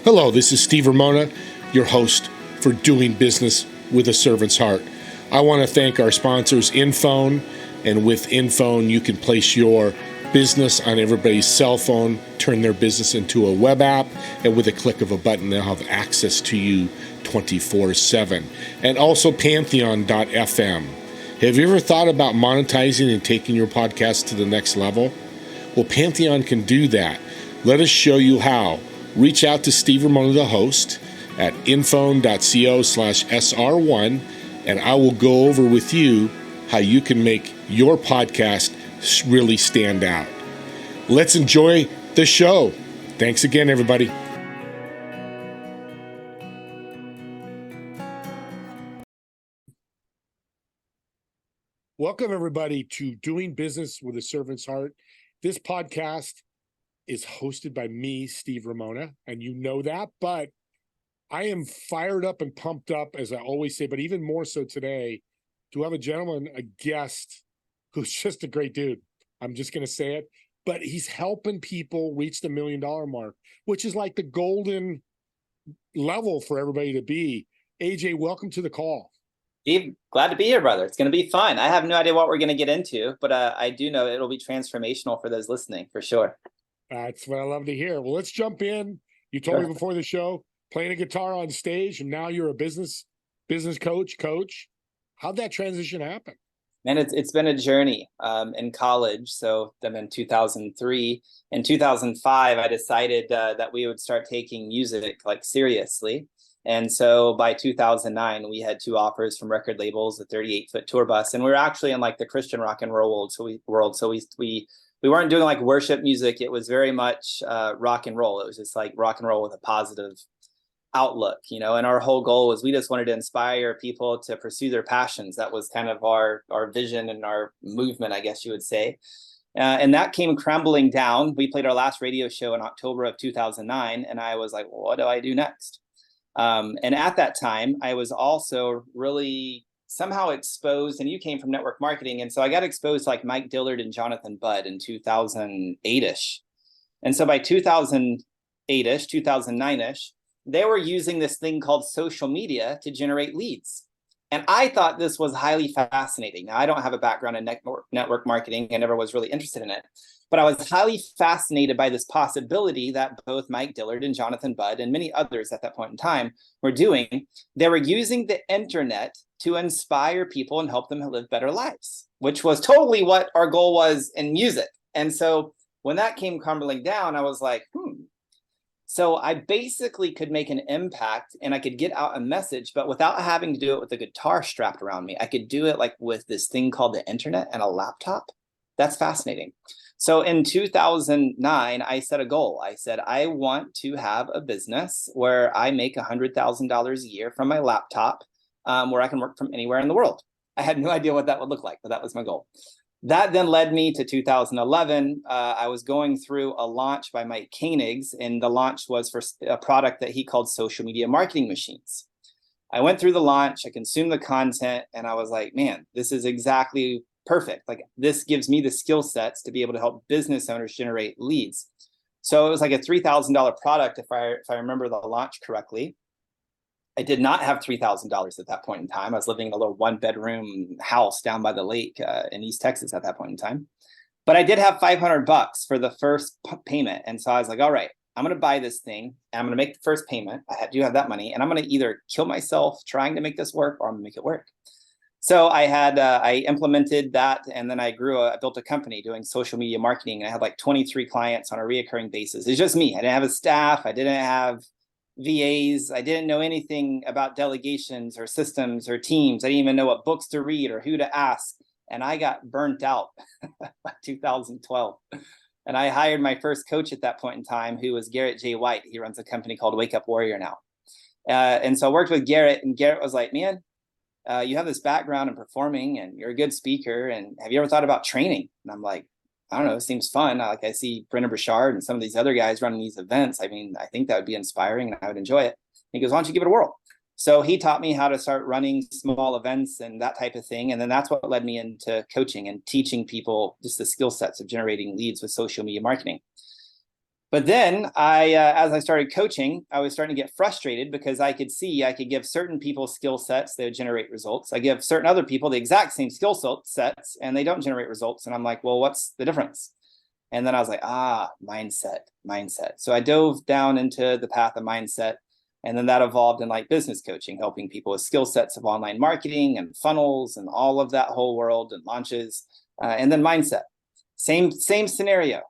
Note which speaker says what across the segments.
Speaker 1: Hello, this is Steve Ramona, your host for Doing Business with a Servant's Heart. I want to thank our sponsors, InPhone, and with InPhone, you can place your business on everybody's cell phone, turn their business into a web app, and with a click of a button, they'll have access to you 24/7. And also Pantheon.fm. Have you ever thought about monetizing and taking your podcast to the next level? Well, Pantheon can do that. Let us show you how. Reach out to Steve Ramona, the host, at inphone.co/SR1, and I will go over with you how you can make your podcast really stand out. Let's enjoy the show. Thanks again, everybody. Welcome, everybody, to Doing Business with a Servant's Heart. This podcast is hosted by me, Steve Ramona, and you know that, but I am fired up and pumped up, as I always say, but even more so today, to have a gentleman, a guest, who's just a great dude. I'm just going to say it, but he's helping people reach the $1 million mark, which is like the golden level for everybody to be. AJ, welcome to the call.
Speaker 2: Steve, glad to be here, brother. It's going to be fun. I have no idea what we're going to get into, but I do know it'll be transformational for those listening, for sure.
Speaker 1: That's what I love to hear. Well, let's jump in. You told me before the show, playing a guitar on stage, and now you're a business coach. How'd that transition happen?
Speaker 2: Man, it's been a journey in college. So I'm in 2003. In 2005, I decided that we would start taking music like seriously. And so by 2009, we had 2 offers from record labels, a 38-foot tour bus, and we were actually in like the Christian rock and roll world. So we weren't doing like worship music. It was very much rock and roll. It was just like rock and roll with a positive outlook, you know, and our whole goal was we just wanted to inspire people to pursue their passions. That was kind of our vision and our movement, I guess you would say. And that came crumbling down. We played our last radio show in October of 2009. And I was like, well, what do I do next? And at that time, I was also really somehow exposed, and you came from network marketing. And so I got exposed to like Mike Dillard and Jonathan Budd in 2008-ish. And so by 2008-ish, 2009-ish, they were using this thing called social media to generate leads. And I thought this was highly fascinating. Now, I don't have a background in network marketing. I never was really interested in it. But I was highly fascinated by this possibility that both Mike Dillard and Jonathan Budd and many others at that point in time were doing. They were using the internet to inspire people and help them live better lives, which was totally what our goal was in music. And so when that came crumbling down, I was like, So I basically could make an impact and I could get out a message, but without having to do it with a guitar strapped around me. I could do it like with this thing called the internet and a laptop. That's fascinating. So in 2009, I set a goal. I said, I want to have a business where I make $100,000 a year from my laptop, where I can work from anywhere in the world. I had no idea what that would look like, but that was my goal. That then led me to 2011. I was going through a launch by Mike Koenigs, and the launch was for a product that he called social media marketing machines. I went through the launch, I consumed the content, and I was like, man, this is exactly perfect. Like, this gives me the skill sets to be able to help business owners generate leads. So it was like a $3,000 product, if I remember the launch correctly. I did not have $3,000 at that point in time. I was living in a little 1-bedroom house down by the lake in East Texas at that point in time. But I did have $500 for the first payment. And so I was like, all right, I'm going to buy this thing and I'm going to make the first payment. I do have that money, and I'm going to either kill myself trying to make this work, or I'm going to make it work. So I implemented that, and then I built a company doing social media marketing. And I had like 23 clients on a reoccurring basis. It's just me. I didn't have a staff. I didn't have VAs. I didn't know anything about delegations or systems or teams. I didn't even know what books to read or who to ask. And I got burnt out by 2012. And I hired my first coach at that point in time, who was Garrett J. White. He runs a company called Wake Up Warrior now. And so I worked with Garrett, and Garrett was like, man, you have this background in performing and you're a good speaker. And have you ever thought about training? And I'm like, I don't know, it seems fun. I see Brendan Burchard and some of these other guys running these events. I mean, I think that would be inspiring and I would enjoy it. He goes, why don't you give it a whirl? So he taught me how to start running small events and that type of thing. And then that's what led me into coaching and teaching people just the skill sets of generating leads with social media marketing. But then as I started coaching, I was starting to get frustrated because I could see I could give certain people skill sets that would generate results. I give certain other people the exact same skill sets and they don't generate results. And I'm like, well, what's the difference? And then I was like, mindset. So I dove down into the path of mindset. And then that evolved in like business coaching, helping people with skill sets of online marketing and funnels and all of that whole world and launches. And then mindset, same scenario.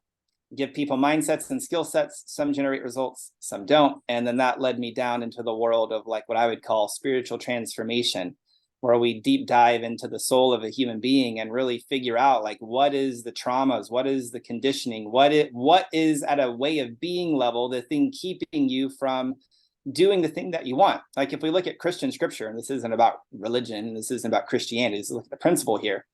Speaker 2: Give people mindsets and skill sets. Some generate results, some don't. And then that led me down into the world of like what I would call spiritual transformation, where we deep dive into the soul of a human being and really figure out like what is the traumas, what is the conditioning, what is at a way of being level, the thing keeping you from doing the thing that you want. Like if we look at Christian scripture, and this isn't about religion, this isn't about Christianity, this is look at the principle here.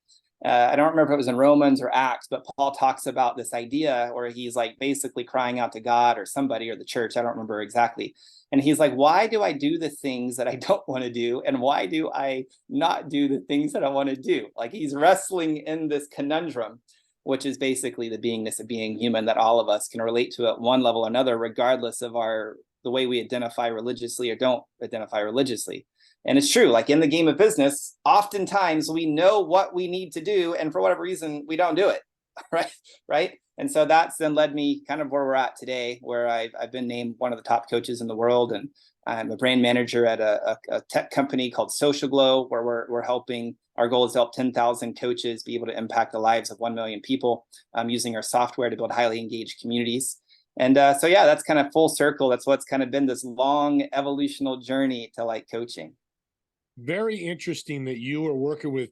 Speaker 2: I don't remember if it was in Romans or Acts, but Paul talks about this idea where he's like basically crying out to God or somebody or the church. I don't remember exactly. And he's like, why do I do the things that I don't want to do? And why do I not do the things that I want to do? Like he's wrestling in this conundrum, which is basically the beingness of being human that all of us can relate to at one level or another, regardless of the way we identify religiously or don't identify religiously. And it's true, like in the game of business, oftentimes we know what we need to do, and for whatever reason, we don't do it, right? And so that's then led me kind of where we're at today, where I've been named one of the top coaches in the world, and I'm a brand manager at a tech company called SocialGlow, where we're helping. Our goal is to help 10,000 coaches be able to impact the lives of 1 million people using our software to build highly engaged communities. And so, yeah, that's kind of full circle. That's what's kind of been this long evolutional journey to like coaching.
Speaker 1: Very interesting that you were working with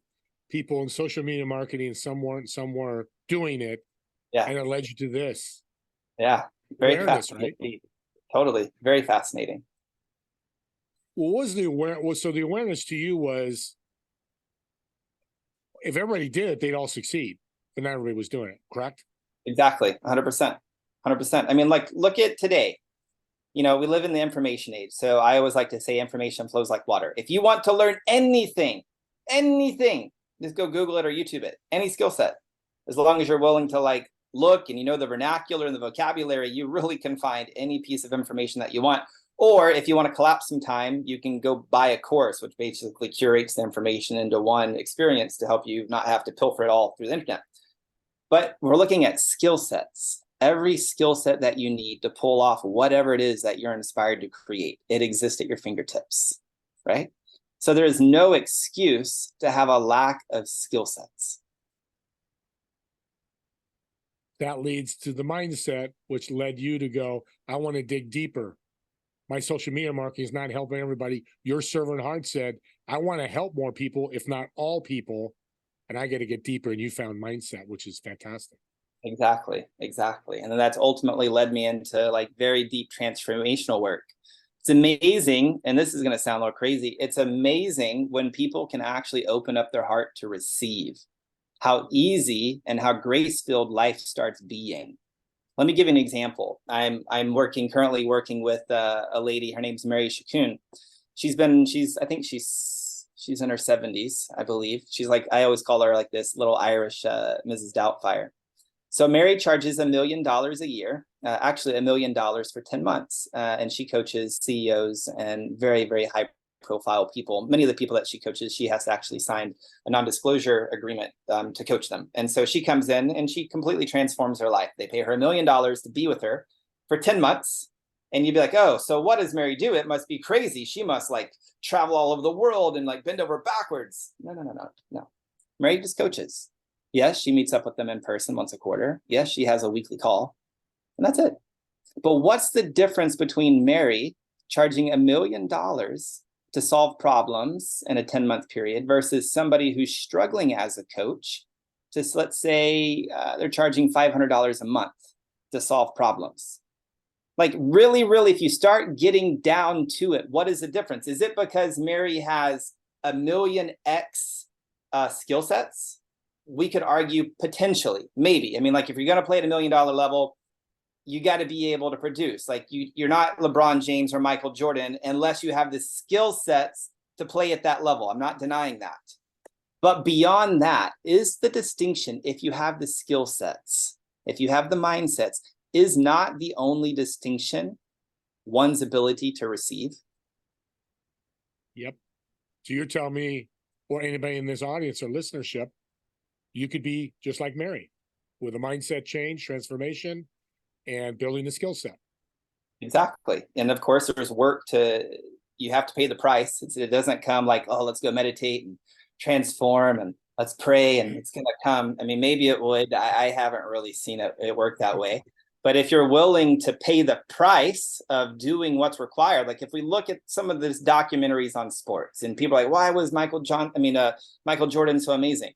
Speaker 1: people in social media marketing, some were doing it, and it led you to this.
Speaker 2: Yeah, very
Speaker 1: awareness, right?
Speaker 2: Totally, very fascinating.
Speaker 1: What was the awareness? So the awareness to you was, if everybody did it, they'd all succeed, but not everybody was doing it, correct?
Speaker 2: Exactly, 100%. I mean, like, look at today. You know, we live in the information age. So I always like to say information flows like water. If you want to learn anything, just go Google it or YouTube it, any skill set. As long as you're willing to like look and you know the vernacular and the vocabulary, you really can find any piece of information that you want. Or if you want to collapse some time, you can go buy a course, which basically curates the information into one experience to help you not have to pilfer it all through the internet. But we're looking at skill sets. Every skill set that you need to pull off whatever it is that you're inspired to create, it exists at your fingertips, right? So there is no excuse to have a lack of skill sets.
Speaker 1: That leads to the mindset, which led you to go, I want to dig deeper. My social media marketing is not helping everybody. Your servant heart said, I want to help more people, if not all people, and I got to get deeper. And you found mindset, which is fantastic.
Speaker 2: Exactly. And then that's ultimately led me into like very deep transformational work. It's amazing, and this is going to sound a little crazy. It's amazing when people can actually open up their heart to receive, how easy and how grace-filled life starts being. Let me give you an example. I'm currently working with a lady. Her name's Mary Shakun. She's I think she's in her 70s, I believe. She's like, I always call her like this little Irish Mrs. Doubtfire. So Mary charges $1 million a year, actually $1 million for 10 months. And she coaches CEOs and very, very high profile people. Many of the people that she coaches, she has to actually sign a non-disclosure agreement to coach them. And so she comes in and she completely transforms her life. They pay her $1 million to be with her for 10 months. And you'd be like, oh, so what does Mary do? It must be crazy. She must like travel all over the world and like bend over backwards. No. Mary just coaches. Yes, she meets up with them in person once a quarter. Yes, she has a weekly call, and that's it. But what's the difference between Mary charging $1 million to solve problems in a 10-month period versus somebody who's struggling as a coach? Just let's say they're charging $500 a month to solve problems. Like really, if you start getting down to it, what is the difference? Is it because Mary has 1 million X skill sets? We could argue potentially, maybe. I mean, like if you're going to play at $1 million level, you got to be able to produce. Like you're not LeBron James or Michael Jordan unless you have the skill sets to play at that level. I'm not denying that. But beyond that is the distinction. If you have the skill sets, if you have the mindsets, is not the only distinction one's ability to receive?
Speaker 1: Yep. So you're telling me, or anybody in this audience or listenership, you could be just like Mary, with a mindset change, transformation, and building a skill set.
Speaker 2: Exactly. And of course, there's work you have to pay the price. It doesn't come like, oh, let's go meditate and transform and let's pray and it's going to come. I mean, maybe it would. I haven't really seen it work that way. But if you're willing to pay the price of doing what's required, like if we look at some of these documentaries on sports and people are like, why was Michael Jordan so amazing?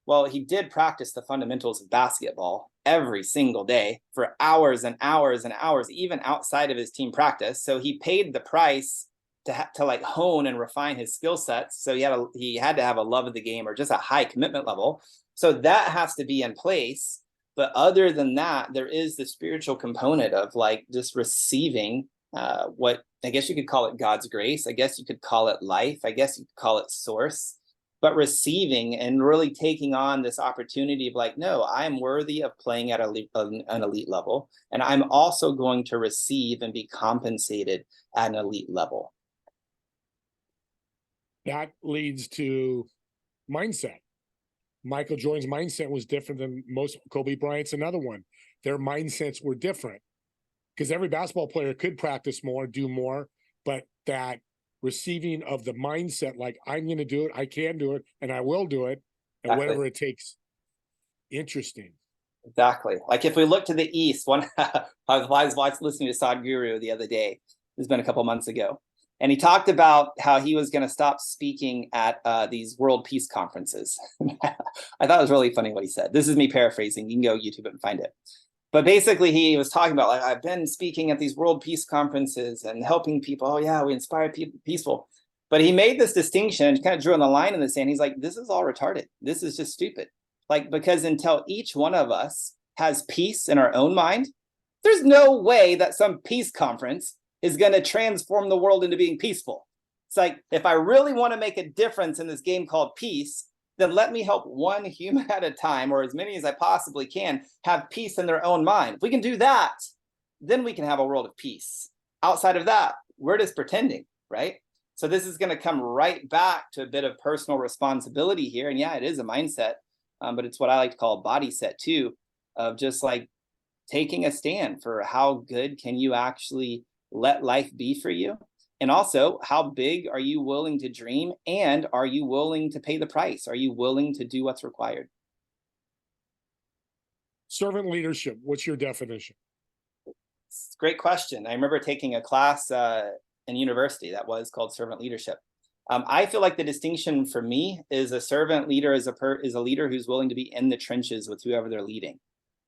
Speaker 2: Well, he did practice the fundamentals of basketball every single day for hours and hours and hours, even outside of his team practice. So he paid the price to like hone and refine his skill sets. So he had to have a love of the game or just a high commitment level. So that has to be in place. But other than that, there is the spiritual component of like just receiving what I guess you could call it God's grace. I guess you could call it life. I guess you could call it source. But receiving and really taking on this opportunity of like, no, I'm worthy of playing at an elite level. And I'm also going to receive and be compensated at an elite level.
Speaker 1: That leads to mindset. Michael Jordan's mindset was different than most. Kobe Bryant's another one. Their mindsets were different because every basketball player could practice more, do more, but that receiving of the mindset, like I'm going to do it, I can do it, and I will do it, and
Speaker 2: Exactly.
Speaker 1: whatever it takes. Interesting.
Speaker 2: Exactly. Like if we look to the East, I was listening to Sadhguru the other day. It's been a couple months ago. And he talked about how he was going to stop speaking at these world peace conferences. I thought it was really funny what he said. This is me paraphrasing. You can go YouTube it and find it. But basically, he was talking about, like, I've been speaking at these world peace conferences and helping people. Oh, yeah, we inspire people peaceful. But he made this distinction, kind of drew on the line in the sand. He's like, this is all retarded. This is just stupid. Like, because until each one of us has peace in our own mind, there's no way that some peace conference is going to transform the world into being peaceful. It's like, if I really want to make a difference in this game called peace, then let me help one human at a time, or as many as I possibly can, have peace in their own mind. If we can do that, then we can have a world of peace. Outside of that, we're just pretending, right? So this is going to come right back to a bit of personal responsibility here. And yeah, it is a mindset, but it's what I like to call a body set too, of just like taking a stand for how good can you actually let life be for you? And also, how big are you willing to dream? And are you willing to pay the price? Are you willing to do what's required?
Speaker 1: Servant leadership, what's your definition?
Speaker 2: It's a great question. I remember taking a class in university that was called servant leadership. I feel like the distinction for me is a servant leader is a leader who's willing to be in the trenches with whoever they're leading.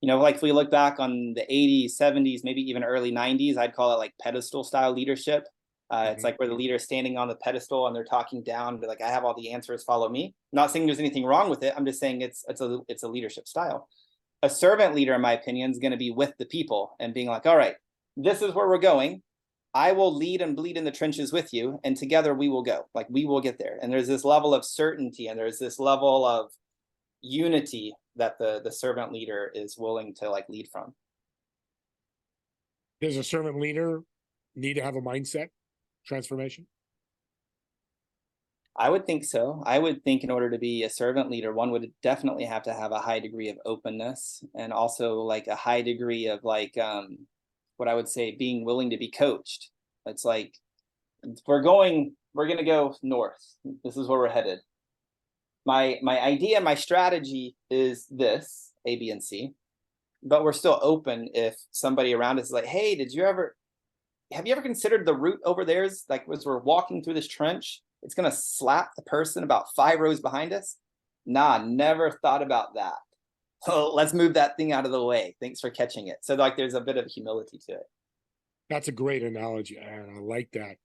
Speaker 2: You know, like if we look back on the 80s, 70s, maybe even early 90s, I'd call it like pedestal style leadership. It's like where the leader is standing on the pedestal and they're talking down, but like, I have all the answers, follow me. I'm not saying there's anything wrong with it. I'm just saying it's a leadership style. A servant leader, in my opinion, is going to be with the people and being like, all right, this is where we're going. I will lead and bleed in the trenches with you, and together we will go. Like, we will get there. And there's this level of certainty and there's this level of unity that the servant leader is willing to like lead from.
Speaker 1: Does a servant leader need to have a mindset transformation?
Speaker 2: I would think so. I would think in order to be a servant leader, one would definitely have to have a high degree of openness and also like a high degree of like what I would say being willing to be coached. It's like we're going to go north. This is where we're headed. My idea, my strategy is this, A, B, and C, but we're still open if somebody around us is like, hey, have you ever considered the route over there is like, as we're walking through this trench, it's going to slap the person about 5 rows behind us? Nah, never thought about that. So let's move that thing out of the way. Thanks for catching it. So like there's a bit of humility to it.
Speaker 1: That's a great analogy. I like that.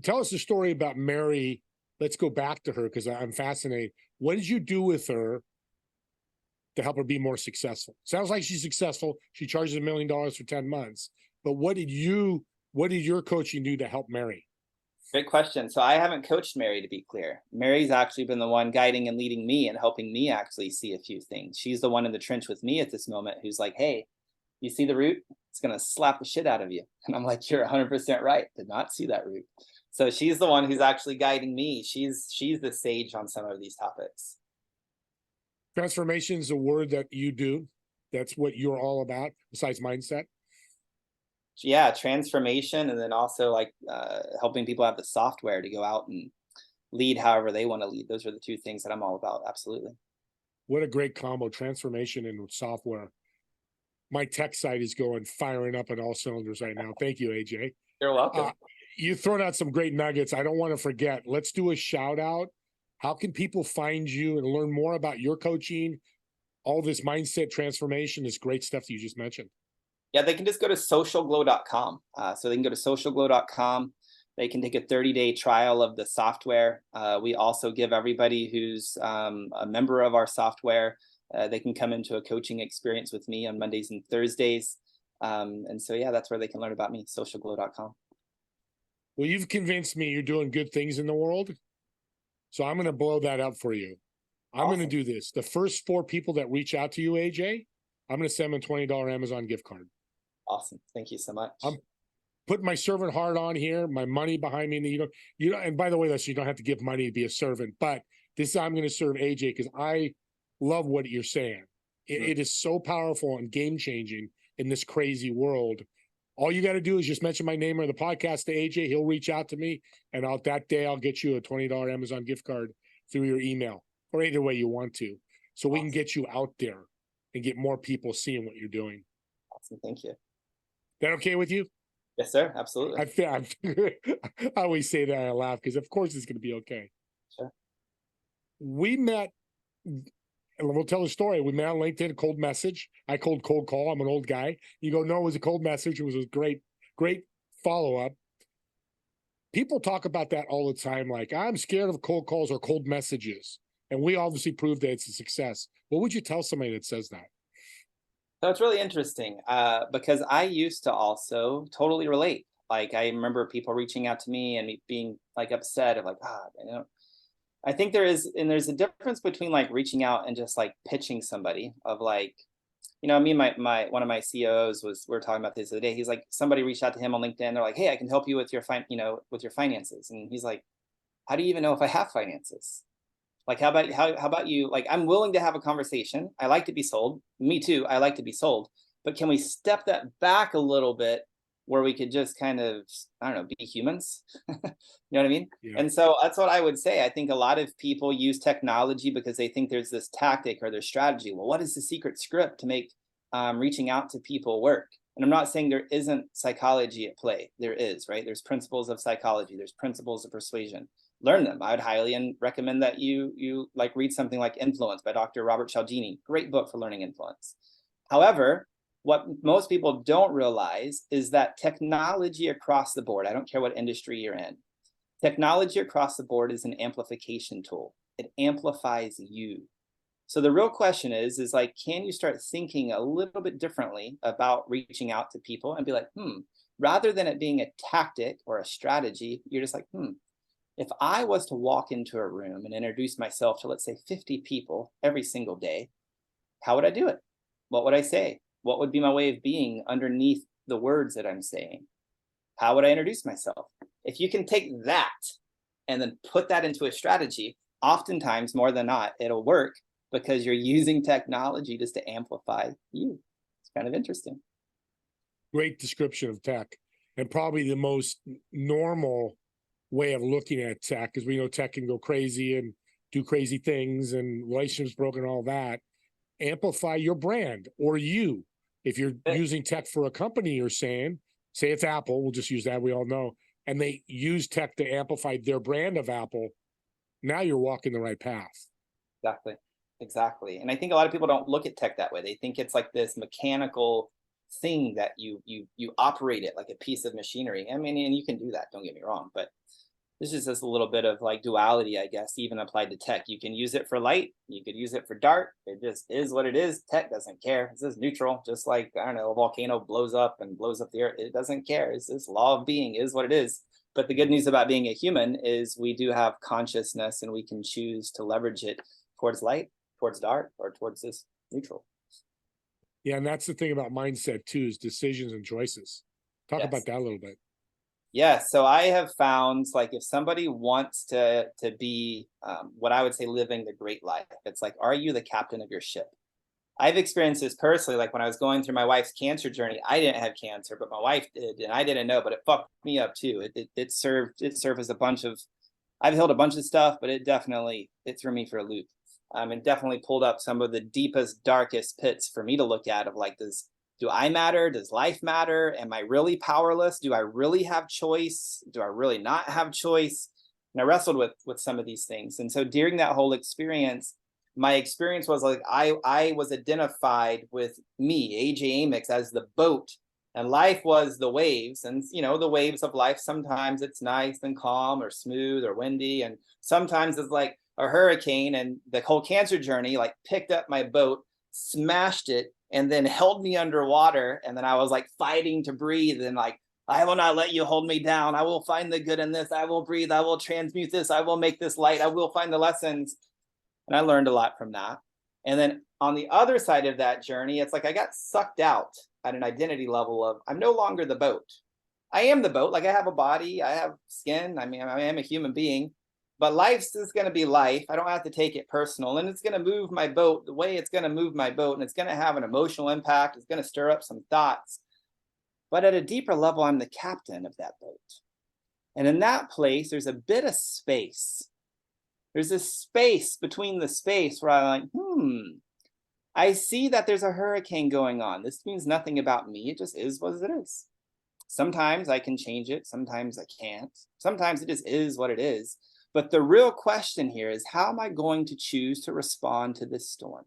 Speaker 1: Tell us a story about Mary. Let's go back to her because I'm fascinated. What did you do with her to help her be more successful? Sounds like she's successful. She charges $1 million for 10 months. But what did your coaching do to help Mary?
Speaker 2: Great question. So I haven't coached Mary, to be clear. Mary's actually been the one guiding and leading me and helping me actually see a few things. She's the one in the trench with me at this moment who's like, hey, You see the root? It's going to slap the shit out of you. And I'm like, you're 100% right. Did not see that root. So she's the one who's actually guiding me. She's the sage on some of these topics.
Speaker 1: Transformation is a word that you do. That's what you're all about, besides mindset.
Speaker 2: Yeah, transformation, and then also like helping people have the software to go out and lead however they want to lead. Those are the two things that I'm all about. Absolutely.
Speaker 1: What a great combo, transformation and software. My tech site is firing up on all cylinders right now. Thank you, AJ.
Speaker 2: You're welcome.
Speaker 1: You've thrown out some great nuggets. I don't want to forget. Let's do a shout out. How can people find you and learn more about your coaching, all this mindset transformation, this great stuff that you just mentioned?
Speaker 2: Yeah, they can just go to SocialGlow.com. So they can go to SocialGlow.com. They can take a 30-day trial of the software. We also give everybody who's a member of our software, they can come into a coaching experience with me on Mondays and Thursdays. And so, yeah, that's where they can learn about me, SocialGlow.com.
Speaker 1: Well, you've convinced me you're doing good things in the world. So I'm going to blow that up for you. I'm
Speaker 2: Awesome.
Speaker 1: going to do this. The first 4 people that reach out to you, AJ, I'm going to send them a $20 Amazon gift card.
Speaker 2: Awesome. Thank you so much.
Speaker 1: I'm putting my servant heart on here, my money behind me. And you know, and by the way, you don't have to give money to be a servant, but this I'm going to serve AJ because I love what you're saying. It is so powerful and game changing in this crazy world. All you got to do is just mention my name or the podcast to AJ. He'll reach out to me, and that day I'll get you a $20 Amazon gift card through your email or either way you want to. So we can get you out there and get more people seeing what you're doing.
Speaker 2: Awesome. Thank you.
Speaker 1: That okay with you?
Speaker 2: Yes, sir. Absolutely.
Speaker 1: I always say that, I laugh because of course it's going to be okay.
Speaker 2: Sure. We
Speaker 1: met, and we'll tell the story. We met on LinkedIn, cold message. I cold call. I'm an old guy. You go, no, it was a cold message. It was a great follow-up. People talk about that all the time. Like, I'm scared of cold calls or cold messages. And we obviously proved that it's a success. What would you tell somebody that says that?
Speaker 2: So it's really interesting because I used to also totally relate. Like, I remember people reaching out to me and me being like upset of like, I think there's a difference between like reaching out and just like pitching somebody of like, me and my one of my CEOs we were talking about this the other day. He's like, somebody reached out to him on LinkedIn. They're like, hey, I can help you with your with your finances. And he's like, how do you even know if I have finances? Like, how about you? Like, I'm willing to have a conversation. I like to be sold. Me too. I like to be sold. But can we step that back a little bit where we could just kind of, I don't know, be humans? You know what I mean? Yeah. And so that's what I would say. I think a lot of people use technology because they think there's this tactic or their strategy. Well, what is the secret script to make reaching out to people work? And I'm not saying there isn't psychology at play. There is, right? There's principles of psychology. There's principles of persuasion. Learn them. I would highly recommend that you like read something like Influence by Dr. Robert Cialdini. Great book for learning influence. However, what most people don't realize is that technology across the board, I don't care what industry you're in, technology across the board is an amplification tool. It amplifies you. So the real question is like, can you start thinking a little bit differently about reaching out to people and be like, rather than it being a tactic or a strategy, you're just like, if I was to walk into a room and introduce myself to, let's say, 50 people every single day, how would I do it? What would I say? What would be my way of being underneath the words that I'm saying? How would I introduce myself? If you can take that and then put that into a strategy, oftentimes, more than not, it'll work because you're using technology just to amplify you. It's kind of interesting.
Speaker 1: Great description of tech, and probably the most normal way of looking at tech, because we know tech can go crazy and do crazy things and relationships broken and all that. Amplify your brand or you. If you're using tech for a company, you're saying, say it's Apple, we'll just use that, we all know, and they use tech to amplify their brand of Apple, now you're walking the right path.
Speaker 2: Exactly. And I think a lot of people don't look at tech that way. They think it's like this mechanical thing that you operate it like a piece of machinery. I mean, and you can do that, don't get me wrong, but this is just a little bit of like duality, I guess, even applied to tech. You can use it for light, you could use it for dark. It just is what it is. Tech doesn't care. It's just neutral, just like, I don't know, a volcano blows up the earth. It doesn't care. It's this law of being is what it is. But the good news about being a human is we do have consciousness and we can choose to leverage it towards light, towards dark, or towards this neutral.
Speaker 1: Yeah, and that's the thing about mindset too, is decisions and choices. Talk about
Speaker 2: Yes.
Speaker 1: that a little bit.
Speaker 2: Yeah, so I have found, like, if somebody wants to be what I would say living the great life, it's like, are you the captain of your ship? I've experienced this personally. Like when I was going through my wife's cancer journey, I didn't have cancer, but my wife did, and I didn't know, but it fucked me up too. It served as a bunch of, I've healed a bunch of stuff, but it threw me for a loop. And definitely pulled up some of the deepest, darkest pits for me to look at of like, do I matter? Does life matter? Am I really powerless? Do I really have choice? Do I really not have choice? And I wrestled with some of these things. And so during that whole experience, my experience was like I was identified with me, AJ Amyx, as the boat, and life was the waves. And the waves of life, sometimes it's nice and calm or smooth or windy, and sometimes it's like a hurricane. And the whole cancer journey like picked up my boat, smashed it, and then held me underwater. And then I was like fighting to breathe, and like, I will not let you hold me down. I will find the good in this. I will breathe. I will transmute this. I will make this light. I will find the lessons. And I learned a lot from that. And then on the other side of that journey, it's like I got sucked out at an identity level of, I'm no longer the boat. I am the boat. Like, I have a body, I have skin. I mean, I am a human being, but life's just going to be life. I don't have to take it personal, and it's going to move my boat the way it's going to move my boat. And it's going to have an emotional impact. It's going to stir up some thoughts. But at a deeper level, I'm the captain of that boat. And in that place, there's a bit of space. There's this space between the space where I'm like, I see that there's a hurricane going on. This means nothing about me. It just is what it is. Sometimes I can change it. Sometimes I can't. Sometimes it just is what it is. But the real question here is, how am I going to choose to respond to this storm?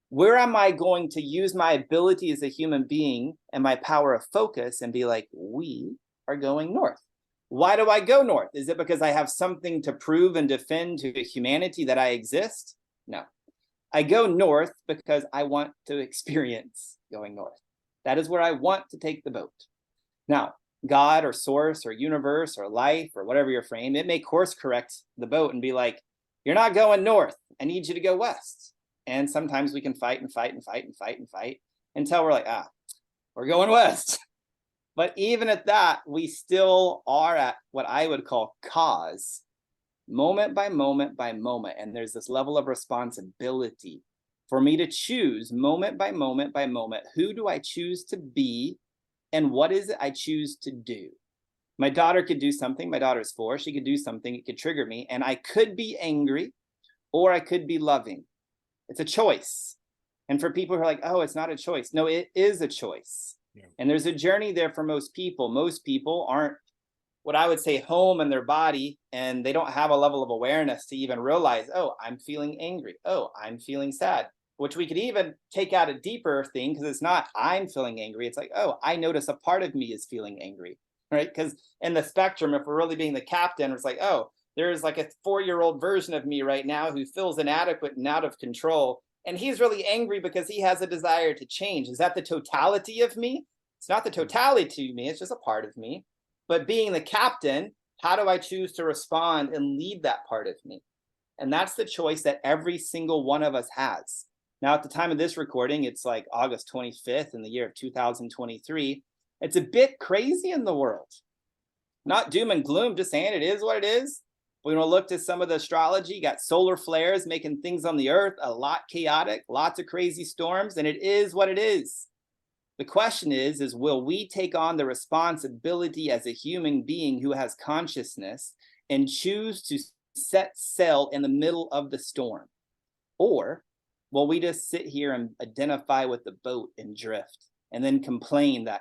Speaker 2: Where am I going to use my ability as a human being and my power of focus and be like, we are going north? Why do I go north? Is it because I have something to prove and defend to humanity that I exist? No. I go north because I want to experience going north. That is where I want to take the boat. Now, God or source or universe or life or whatever your frame, it may course correct the boat and be like, you're not going north. I need you to go west. And sometimes we can fight and fight and fight and fight and fight until we're like, we're going west. But even at that, we still are at what I would call cause, moment by moment by moment. And there's this level of responsibility for me to choose moment by moment by moment. Who do I choose to be? And what is it I choose to do? My daughter could do something. My daughter's 4. She could do something. It could trigger me. And I could be angry or I could be loving. It's a choice. And for people who are like, oh, it's not a choice. No, it is a choice. Yeah. And there's a journey there for most people. Most people aren't what I would say home in their body, and they don't have a level of awareness to even realize, oh, I'm feeling angry. Oh, I'm feeling sad, which we could even take out a deeper thing, because it's not I'm feeling angry. It's like, oh, I notice a part of me is feeling angry, right? Because in the spectrum, if we're really being the captain, it's like, oh, there's like a 4-year-old version of me right now who feels inadequate and out of control. And he's really angry because he has a desire to change. Is that the totality of me? It's not the totality of me. It's just a part of me. But being the captain, how do I choose to respond and lead that part of me? And that's the choice that every single one of us has. Now, at the time of this recording, it's like August 25th in the year of 2023. It's a bit crazy in the world. Not doom and gloom, just saying it is what it is. We're going to look to some of the astrology, got solar flares making things on the earth a lot chaotic, lots of crazy storms, and it is what it is. The question is will we take on the responsibility as a human being who has consciousness and choose to set sail in the middle of the storm? Or will we just sit here and identify with the boat and drift and then complain that,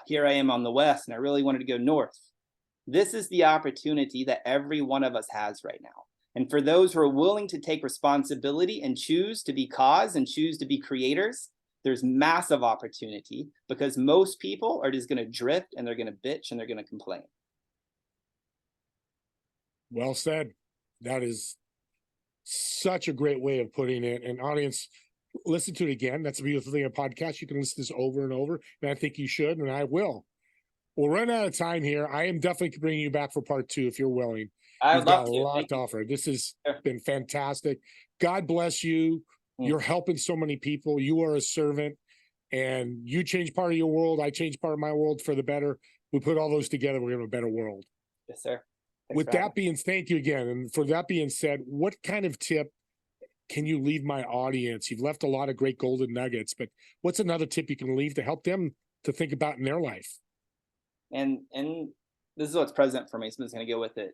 Speaker 2: here I am on the west and I really wanted to go north? This is the opportunity that every one of us has right now. And for those who are willing to take responsibility and choose to be cause and choose to be creators, there's massive opportunity, because most people are just going to drift and they're going to bitch and they're going to complain.
Speaker 1: Well said. That is such a great way of putting it. And audience, listen to it again. That's the beautiful thing of podcast. You can listen to this over and over. And I think you should, and I will. We'll run out of time here. I am definitely bringing you back for part 2 if you're willing. You've got a lot to offer. This has been fantastic. God bless you. You're helping so many people. You are a servant, and you change part of your world. I change part of my world for the better. We put all those together, we're going to have a better world.
Speaker 2: Yes, sir.
Speaker 1: With that being, thank you again. And for that being said, what kind of tip can you leave my audience? You've left a lot of great golden nuggets, but what's another tip you can leave to help them to think about in their life?
Speaker 2: And this is what's present for me, so I'm just going to go with it.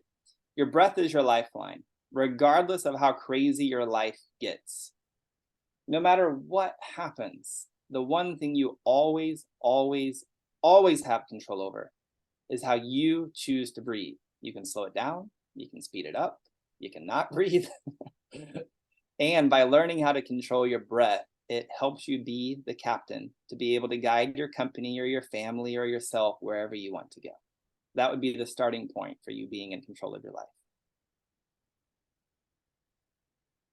Speaker 2: Your breath is your lifeline, regardless of how crazy your life gets. No matter what happens, the one thing you always, always, always have control over is how you choose to breathe. You can slow it down, you can speed it up, you can not breathe. And by learning how to control your breath, it helps you be the captain to be able to guide your company or your family or yourself wherever you want to go. That would be the starting point for you being in control of your life.